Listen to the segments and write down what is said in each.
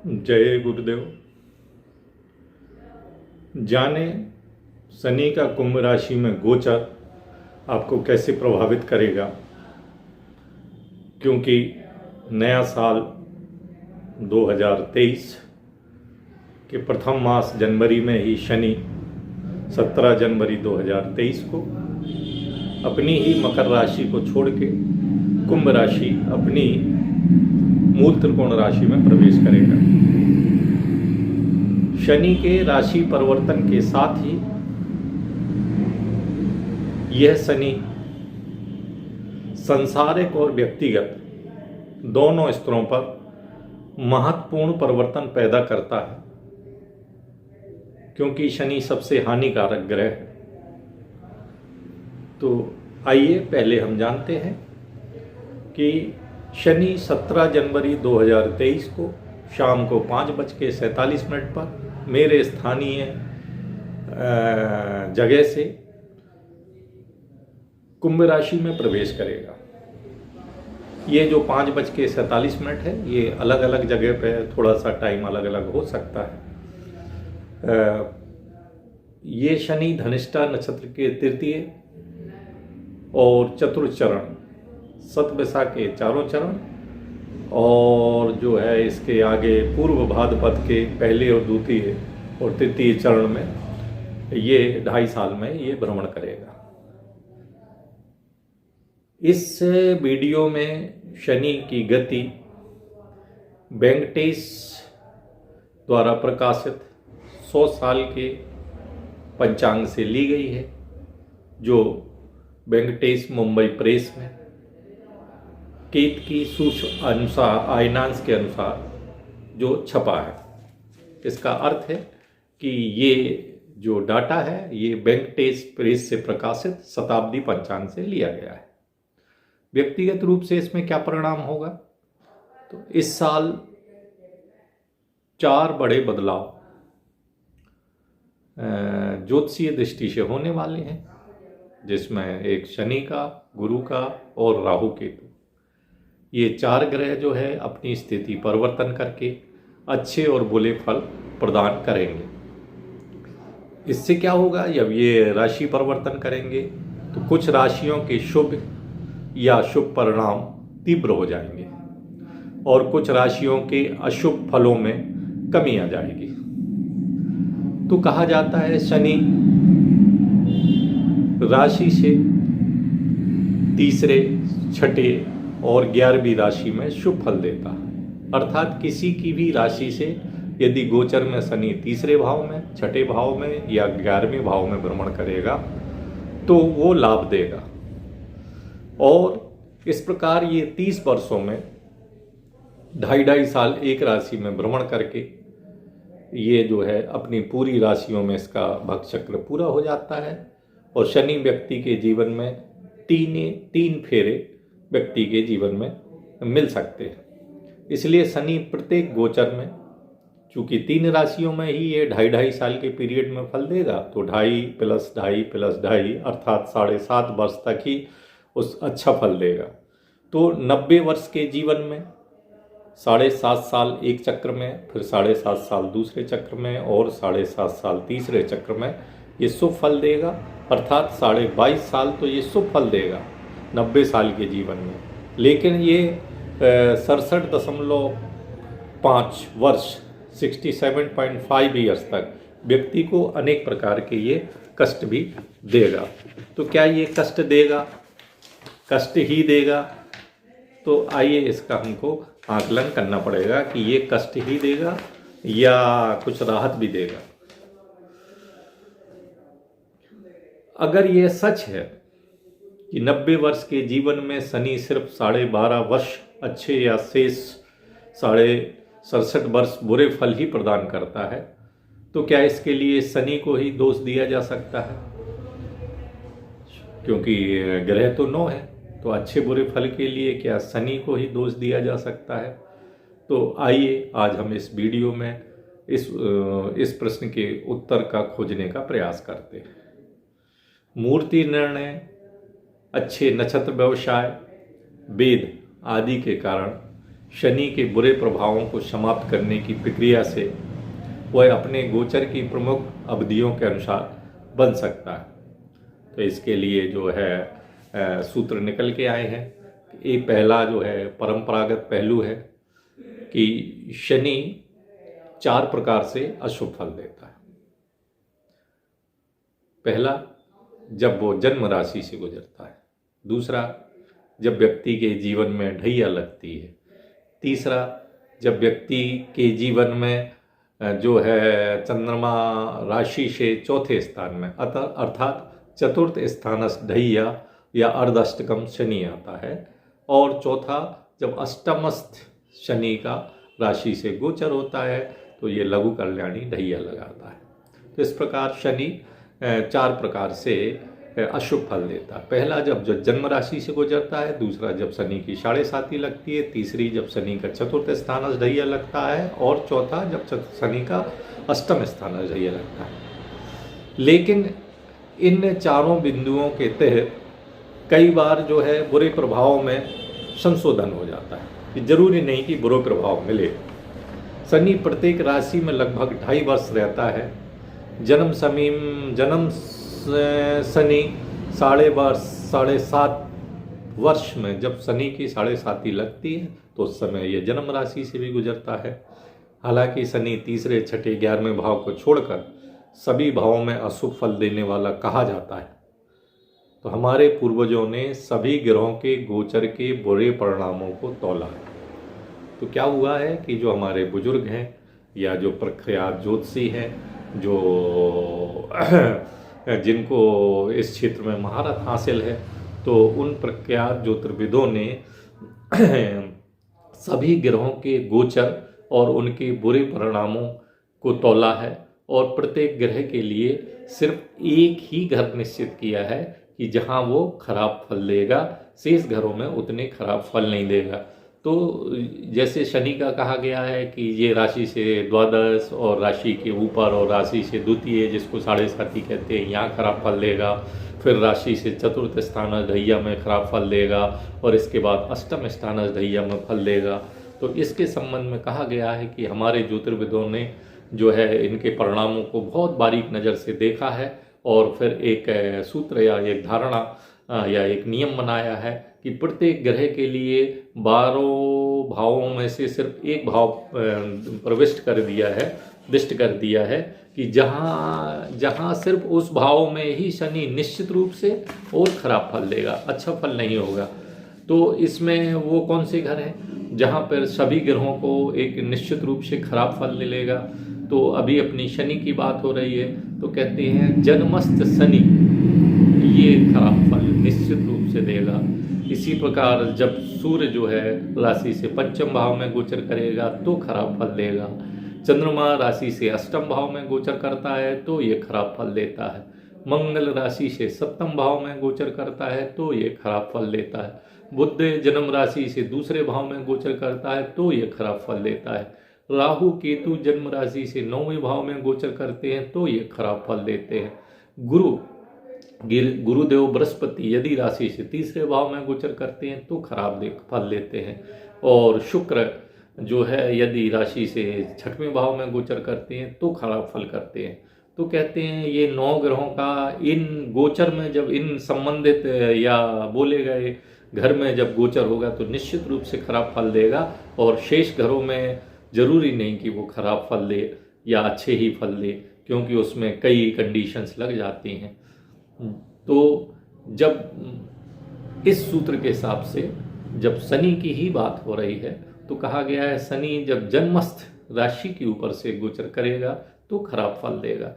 जय गुरुदेव। जाने शनि का कुंभ राशि में गोचर आपको कैसे प्रभावित करेगा, क्योंकि नया साल 2023 के प्रथम मास जनवरी में ही शनि 17 जनवरी 2023 को अपनी ही मकर राशि को छोड़ के कुंभ राशि अपनी मूल त्रिकोण राशि में प्रवेश करेगा। शनि के राशि परिवर्तन के साथ ही यह शनि सांसारिक और व्यक्तिगत दोनों स्तरों पर महत्वपूर्ण परिवर्तन पैदा करता है, क्योंकि शनि सबसे हानिकारक ग्रह है। तो आइए पहले हम जानते हैं कि शनि 17 जनवरी 2023 को शाम को 5:47 पर मेरे स्थानीय जगह से कुंभ राशि में प्रवेश करेगा। ये जो 5:47 है, ये अलग अलग जगह पे थोड़ा सा टाइम अलग अलग हो सकता है। ये शनि धनिष्ठा नक्षत्र के तृतीय और चतुर्थ चरण, सतभिषा के चारों चरण और जो है इसके आगे पूर्व भाद्रपद के पहले और द्वितीय और तृतीय चरण में ये 2.5 साल में ये भ्रमण करेगा। इस वीडियो में शनि की गति वेंकटेश द्वारा प्रकाशित 100 साल के पंचांग से ली गई है, जो वेंकटेश मुंबई प्रेस में केत की सूक्ष्म अनुसार आयनांश के अनुसार जो छपा है। इसका अर्थ है कि ये जो डाटा है ये वेंकटेश प्रेस से प्रकाशित शताब्दी पंचांग से लिया गया है। व्यक्तिगत रूप से इसमें क्या परिणाम होगा, तो इस साल 4 बड़े बदलाव ज्योतिषीय दृष्टि से होने वाले हैं, जिसमें एक शनि का, गुरु का और राहु केतु, ये 4 ग्रह जो है अपनी स्थिति परिवर्तन करके अच्छे और बुरे फल प्रदान करेंगे। इससे क्या होगा, जब ये राशि परिवर्तन करेंगे तो कुछ राशियों के शुभ या शुभ परिणाम तीव्र हो जाएंगे और कुछ राशियों के अशुभ फलों में कमी आ जाएगी। तो कहा जाता है शनि राशि से तीसरे, छठे और 11वीं राशि में शुभ फल देता है। अर्थात किसी की भी राशि से यदि गोचर में शनि तीसरे भाव में, छठे भाव में या 11वें भाव में भ्रमण करेगा तो वो लाभ देगा। और इस प्रकार ये 30 वर्षों में 2.5 साल एक राशि में भ्रमण करके ये जो है अपनी पूरी राशियों में इसका भक्त चक्र पूरा हो जाता है और शनि व्यक्ति के जीवन में 3 फेरे व्यक्ति के जीवन में मिल सकते हैं। इसलिए शनि प्रत्येक गोचर में, चूंकि 3 राशियों में ही ये 2.5 साल के पीरियड में फल देगा, तो 2.5 + 2.5 + 2.5 अर्थात 7.5 वर्ष तक ही उस अच्छा फल देगा। तो 90 वर्ष के जीवन में 7.5 साल एक चक्र में, फिर 7.5 साल दूसरे चक्र में और 7.5 साल तीसरे चक्र में ये शुभ फल देगा। अर्थात 22.5 साल तो ये शुभ फल देगा 90 साल के जीवन में। लेकिन ये 67.5 वर्ष 67.5 ईयर्स तक व्यक्ति को अनेक प्रकार के ये कष्ट भी देगा। तो क्या ये कष्ट देगा, कष्ट ही देगा? तो आइए इसका हमको आकलन करना पड़ेगा कि ये कष्ट ही देगा या कुछ राहत भी देगा। अगर ये सच है कि 90 वर्ष के जीवन में शनि सिर्फ 12.5 वर्ष अच्छे या शेष 67.5 वर्ष बुरे फल ही प्रदान करता है, तो क्या इसके लिए शनि को ही दोष दिया जा सकता है? क्योंकि ग्रह तो 9 है, तो अच्छे बुरे फल के लिए क्या शनि को ही दोष दिया जा सकता है? तो आइए आज हम इस वीडियो में इस प्रश्न के उत्तर का खोजने का प्रयास करते हैं। मूर्ति निर्णय, अच्छे नक्षत्र व्यवसाय, वेद आदि के कारण शनि के बुरे प्रभावों को समाप्त करने की प्रक्रिया से वह अपने गोचर की प्रमुख अवधियों के अनुसार बन सकता है। तो इसके लिए जो है सूत्र निकल के आए हैं। एक पहला जो है परंपरागत पहलू है कि शनि 4 प्रकार से अशुभ फल देता है। पहला, जब वो जन्म राशि से गुजरता है। दूसरा, जब व्यक्ति के जीवन में ढैया लगती है। तीसरा, जब व्यक्ति के जीवन में जो है चंद्रमा राशि से चौथे स्थान में अर्थात चतुर्थ स्थानस्थ ढैया या अर्धाष्टकम शनि आता है। और चौथा, जब अष्टमस्थ शनि का राशि से गोचर होता है तो ये लघु कल्याणी ढैया लगाता है। तो इस प्रकार शनि 4 प्रकार से अशुभ फल देता है। पहला, जब जन्म राशि से गुजरता है। दूसरा, जब शनि की 7.5 लगती है। तीसरी, जब शनि का चतुर्थ स्थान ढैया लगता है। और चौथा, जब शनि का अष्टम स्थान ढैया लगता है। लेकिन इन चारों बिंदुओं के तहत कई बार जो है बुरे प्रभावों में संशोधन हो जाता है कि जरूरी नहीं कि बुरे प्रभाव मिले। शनि प्रत्येक राशि में लगभग 2.5 वर्ष रहता है। जन्म शनि 7.5 वर्ष में जब शनि की 7.5 लगती है तो उस समय ये जन्म राशि से भी गुजरता है। हालांकि शनि तीसरे, छठे, 11वें भाव को छोड़कर सभी भावों में अशुभ फल देने वाला कहा जाता है। तो हमारे पूर्वजों ने सभी ग्रहों के गोचर के बुरे परिणामों को तौला है। तो क्या हुआ है कि जो हमारे बुजुर्ग हैं या जो प्रख्यात ज्योतिषी हैं, जो जिनको इस क्षेत्र में महारत हासिल है, तो उन प्रख्यात ज्योतिर्विदों ने सभी ग्रहों के गोचर और उनके बुरे परिणामों को तौला है और प्रत्येक ग्रह के लिए सिर्फ एक ही घर निश्चित किया है कि जहां वो खराब फल देगा, शेष घरों में उतने खराब फल नहीं देगा। तो जैसे शनि का कहा गया है कि ये राशि से द्वादश और राशि के ऊपर और राशि से द्वितीय, जिसको 7.5 कहते हैं, यहाँ खराब फल देगा। फिर राशि से चतुर्थ स्थान ढैया में खराब फल देगा और इसके बाद अष्टम स्थान ढैया में फल देगा। तो इसके संबंध में कहा गया है कि हमारे ज्योतिर्विदों ने जो है इनके परिणामों को बहुत बारीक नज़र से देखा है और फिर एक सूत्र या एक धारणा या एक नियम बनाया है कि प्रत्येक ग्रह के लिए 12 भावों में से सिर्फ एक भाव प्रविष्ट कर दिया है कि जहाँ सिर्फ उस भाव में ही शनि निश्चित रूप से और खराब फल देगा, अच्छा फल नहीं होगा। तो इसमें वो कौन से घर हैं जहाँ पर सभी ग्रहों को एक निश्चित रूप से खराब फल मिलेगा। तो अभी अपनी शनि की बात हो रही है, तो कहते हैं जन्मस्थ शनि ये खराब फल निश्चित रूप से देगा। इसी प्रकार जब सूर्य जो है राशि से पंचम भाव में गोचर करेगा तो खराब फल देगा। चंद्रमा राशि से अष्टम भाव में गोचर करता है तो ये खराब फल देता है। मंगल राशि से सप्तम भाव में गोचर करता है तो ये खराब फल देता है। बुध जन्म राशि से दूसरे भाव में गोचर करता है तो ये खराब फल देता है। राहु केतु जन्म राशि से 9वें भाव में गोचर करते हैं तो ये खराब फल देते हैं। गुरुदेव बृहस्पति यदि राशि से तीसरे भाव में गोचर करते हैं तो खराब फल देते हैं। और शुक्र जो है यदि राशि से 6वें भाव में गोचर करते हैं तो खराब फल करते हैं। तो कहते हैं ये 9 ग्रहों का इन गोचर में जब इन संबंधित या बोले गए घर में जब गोचर होगा तो निश्चित रूप से खराब फल देगा और शेष घरों में जरूरी नहीं कि वो खराब फल दे या अच्छे ही फल दे, क्योंकि उसमें कई कंडीशंस लग जाती हैं। तो जब इस सूत्र के हिसाब से जब शनि की ही बात हो रही है तो कहा गया है शनि जब जन्मस्थ राशि के ऊपर से गोचर करेगा तो खराब फल देगा।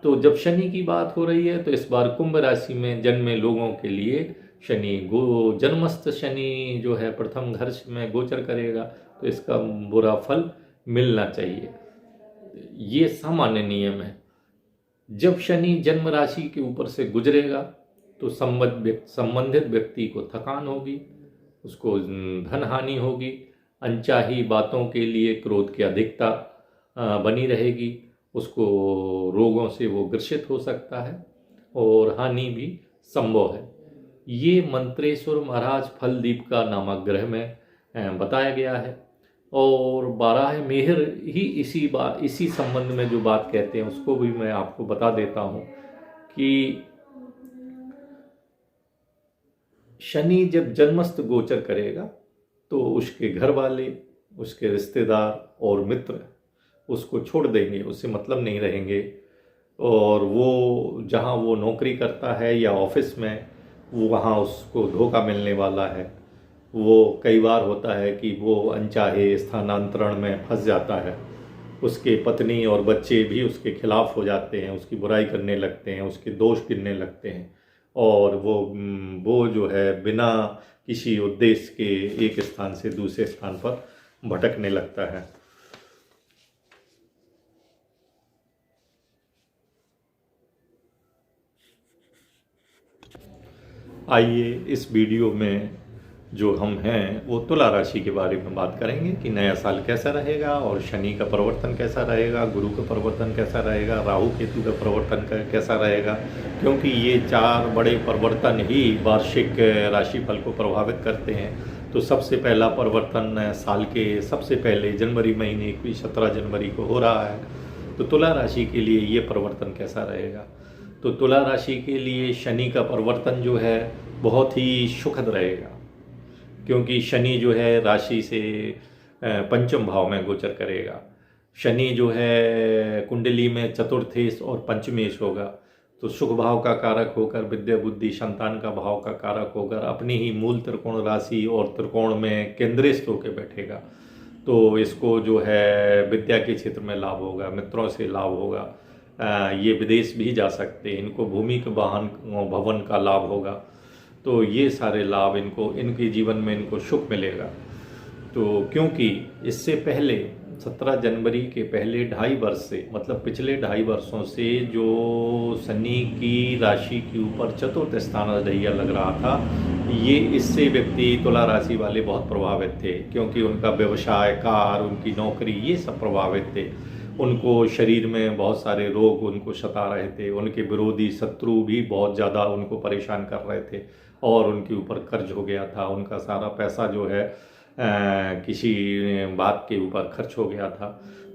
तो जब शनि की बात हो रही है तो इस बार कुंभ राशि में जन्मे लोगों के लिए शनि जन्मस्थ शनि जो है प्रथम घर में गोचर करेगा तो इसका बुरा फल मिलना चाहिए। ये सामान्य नियम है। जब शनि जन्म राशि के ऊपर से गुजरेगा तो संबंधित व्यक्ति को थकान होगी, उसको धन हानि होगी, अनचाही बातों के लिए क्रोध की अधिकता बनी रहेगी, उसको रोगों से वो ग्रसित हो सकता है और हानि भी संभव है। ये मंत्रेश्वर महाराज फलदीप का नामक ग्रह में बताया गया है। और 12 मेहर ही इसी संबंध में जो बात कहते हैं उसको भी मैं आपको बता देता हूँ कि शनि जब जन्मस्थ गोचर करेगा तो उसके घर वाले, उसके रिश्तेदार और मित्र उसको छोड़ देंगे, उससे मतलब नहीं रहेंगे। और वो जहाँ वो नौकरी करता है या ऑफिस में, वो वहाँ उसको धोखा मिलने वाला है। वो कई बार होता है कि वो अनचाहे स्थानांतरण में फंस जाता है। उसके पत्नी और बच्चे भी उसके खिलाफ हो जाते हैं, उसकी बुराई करने लगते हैं, उसके दोष गिनने लगते हैं। और वो जो है बिना किसी उद्देश्य के एक स्थान से दूसरे स्थान पर भटकने लगता है। आइए इस वीडियो में जो हम हैं वो तुला राशि के बारे में बात करेंगे कि नया साल कैसा रहेगा और शनि का परिवर्तन कैसा रहेगा, गुरु का परिवर्तन कैसा रहेगा, राहु केतु का परिवर्तन कैसा रहेगा। क्योंकि ये 4 बड़े परिवर्तन ही वार्षिक राशिफल को प्रभावित करते हैं। तो सबसे पहला परिवर्तन साल के सबसे पहले जनवरी महीने की 17 जनवरी को हो रहा है। तो तुला राशि के लिए ये परिवर्तन कैसा रहेगा। तो तुला राशि के लिए शनि का परिवर्तन जो है बहुत ही सुखद रहेगा, क्योंकि शनि जो है राशि से पंचम भाव में गोचर करेगा। शनि जो है कुंडली में चतुर्थेश और पंचमेश होगा, तो सुख भाव का कारक होकर विद्या बुद्धि संतान का भाव का कारक होकर अपनी ही मूल त्रिकोण राशि और त्रिकोण में केंद्रित होकर बैठेगा। तो इसको जो है विद्या के क्षेत्र में लाभ होगा, मित्रों से लाभ होगा, ये विदेश भी जा सकते हैं, इनको भूमि के वाहन भवन का लाभ होगा। तो ये सारे लाभ इनको इनके जीवन में इनको सुख मिलेगा। तो क्योंकि इससे पहले 17 जनवरी के पहले 2.5 वर्ष से, मतलब पिछले 2.5 वर्षों से जो शनि की राशि के ऊपर चतुर्थ स्थान दैया लग रहा था, ये इससे व्यक्ति तुला राशि वाले बहुत प्रभावित थे, क्योंकि उनका व्यवसाय, कार, उनकी नौकरी, ये सब प्रभावित थे। उनको शरीर में बहुत सारे रोग उनको सता रहे थे, उनके विरोधी शत्रु भी बहुत ज़्यादा उनको परेशान कर रहे थे और उनके ऊपर कर्ज हो गया था। उनका सारा पैसा जो है किसी बात के ऊपर खर्च हो गया था।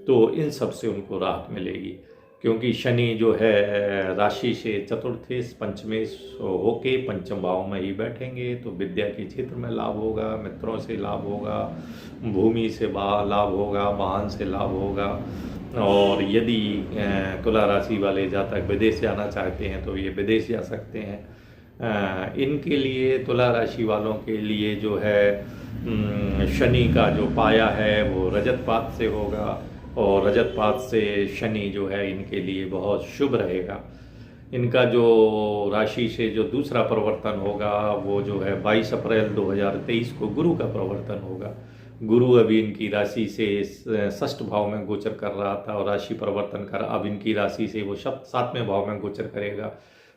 तो इन सब से उनको राहत मिलेगी, क्योंकि शनि जो है राशि से चतुर्थेश पंचमेश होके पंचम भाव में ही बैठेंगे। तो विद्या के क्षेत्र में लाभ होगा, मित्रों से लाभ होगा, भूमि से लाभ होगा, वाहन से लाभ होगा। और यदि तुला राशि वाले जातक विदेश जाना चाहते हैं तो ये विदेश जा सकते हैं। इनके लिए, तुला राशि वालों के लिए जो है शनि का जो पाया है वो रजतपात से होगा, और रजतपात से शनि जो है इनके लिए बहुत शुभ रहेगा। इनका जो राशि से जो दूसरा परिवर्तन होगा वो जो है 22 अप्रैल 2023 को गुरु का परिवर्तन होगा। गुरु अभी इनकी राशि से 6ठ भाव में गोचर कर रहा था और राशि परिवर्तन कर अब इनकी राशि से वो 7वें भाव में गोचर करेगा।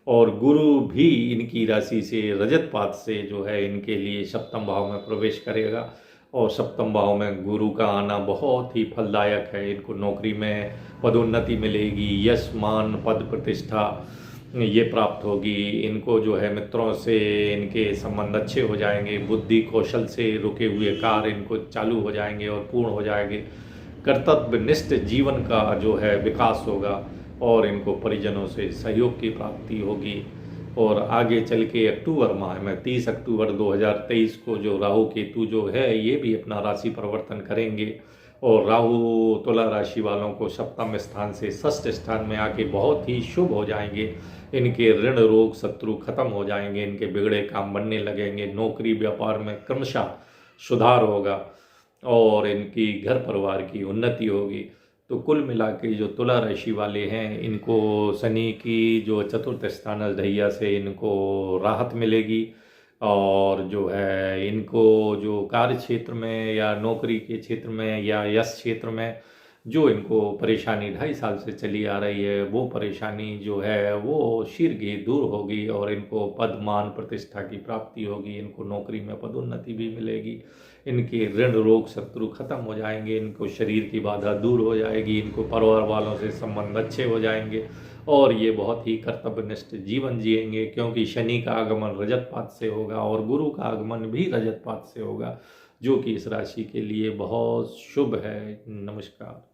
और गुरु भी इनकी राशि से रजतपात से जो है इनके लिए 7म भाव में प्रवेश करेगा। और 7म भाव में गुरु का आना बहुत ही फलदायक है। इनको नौकरी में पदोन्नति मिलेगी, यश मान पद प्रतिष्ठा ये प्राप्त होगी। इनको जो है मित्रों से इनके संबंध अच्छे हो जाएंगे, बुद्धि कौशल से रुके हुए कार्य इनको चालू हो जाएंगे और पूर्ण हो जाएंगे। कर्तव्यनिष्ठ जीवन का जो है विकास होगा और इनको परिजनों से सहयोग की प्राप्ति होगी। और आगे चल के अक्टूबर माह में 30 अक्टूबर 2023 को जो राहु केतु जो है ये भी अपना राशि परिवर्तन करेंगे। और राहु तुला राशि वालों को 7म स्थान से 6ठ स्थान में आके बहुत ही शुभ हो जाएंगे। इनके ऋण रोग शत्रु खत्म हो जाएंगे, इनके बिगड़े काम बनने लगेंगे, नौकरी व्यापार में क्रमशः सुधार होगा और इनकी घर परिवार की उन्नति होगी। तो कुल मिला के जो तुला राशि वाले हैं इनको शनि की जो चतुर्थ स्थान दैया से इनको राहत मिलेगी। और जो है इनको जो कार्य क्षेत्र में या नौकरी के क्षेत्र में या यश क्षेत्र में जो इनको परेशानी 2.5 साल से चली आ रही है, वो परेशानी जो है वो शीघ्र दूर होगी और इनको पद मान प्रतिष्ठा की प्राप्ति होगी। इनको नौकरी में पदोन्नति भी मिलेगी, इनके ऋण रोग शत्रु खत्म हो जाएंगे, इनको शरीर की बाधा दूर हो जाएगी, इनको परिवार वालों से संबंध अच्छे हो जाएंगे और ये बहुत ही कर्तव्यनिष्ठ जीवन जिएंगे। क्योंकि शनि का आगमन रजतपात से होगा और गुरु का आगमन भी रजतपात से होगा। जो कि इस राशि के लिए बहुत शुभ है। नमस्कार।